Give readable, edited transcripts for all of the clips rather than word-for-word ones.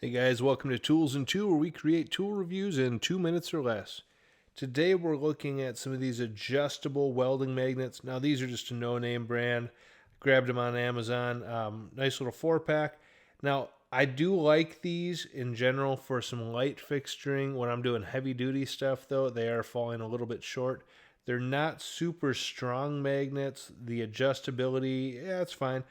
Hey guys, welcome to Tools and Two, where we create tool reviews in 2 minutes or less. Today we're looking at some of these adjustable welding magnets. Now these are just a no-name brand. Grabbed them on Amazon. Nice little 4-pack. Now I do like these in general for some light fixturing. When I'm doing heavy-duty stuff, though, they are falling a little bit short. They're not super strong magnets. The adjustability, yeah, it's fine.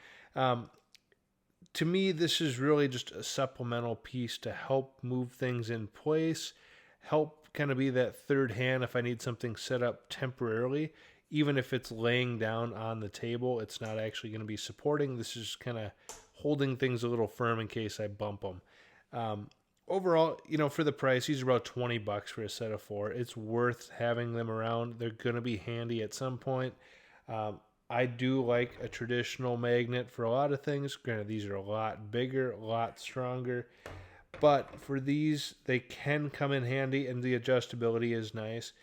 To me, this is really just a supplemental piece to help move things in place, help kind of be that third hand if I need something set up temporarily. Even if it's laying down on the table, it's not actually going to be supporting. This is kind of holding things a little firm in case I bump them. Overall, for the price, these are about $20 for a set of four. It's worth having them around. They're going to be handy at some point. Um, I do like a traditional magnet for a lot of things. Granted, these are a lot bigger, a lot stronger. But for these, they can come in handy, and the adjustability is nice.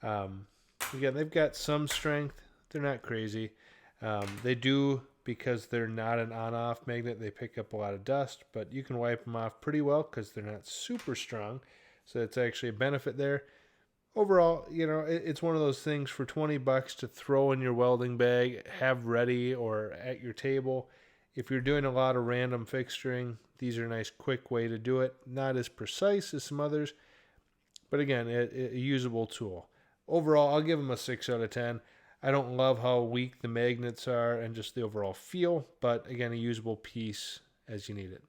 Um, Again, they've got some strength. They're not crazy. They do, because they're not an on-off magnet, they pick up a lot of dust, but you can wipe them off pretty well because they're not super strong. So it's actually a benefit there. Overall, it's one of those things for $20 to throw in your welding bag, have ready or at your table. If you're doing a lot of random fixturing, these are a nice quick way to do it. Not as precise as some others, but again, a usable tool. Overall, I'll give them a 6 out of 10. I don't love how weak the magnets are and just the overall feel, but again, a usable piece as you need it.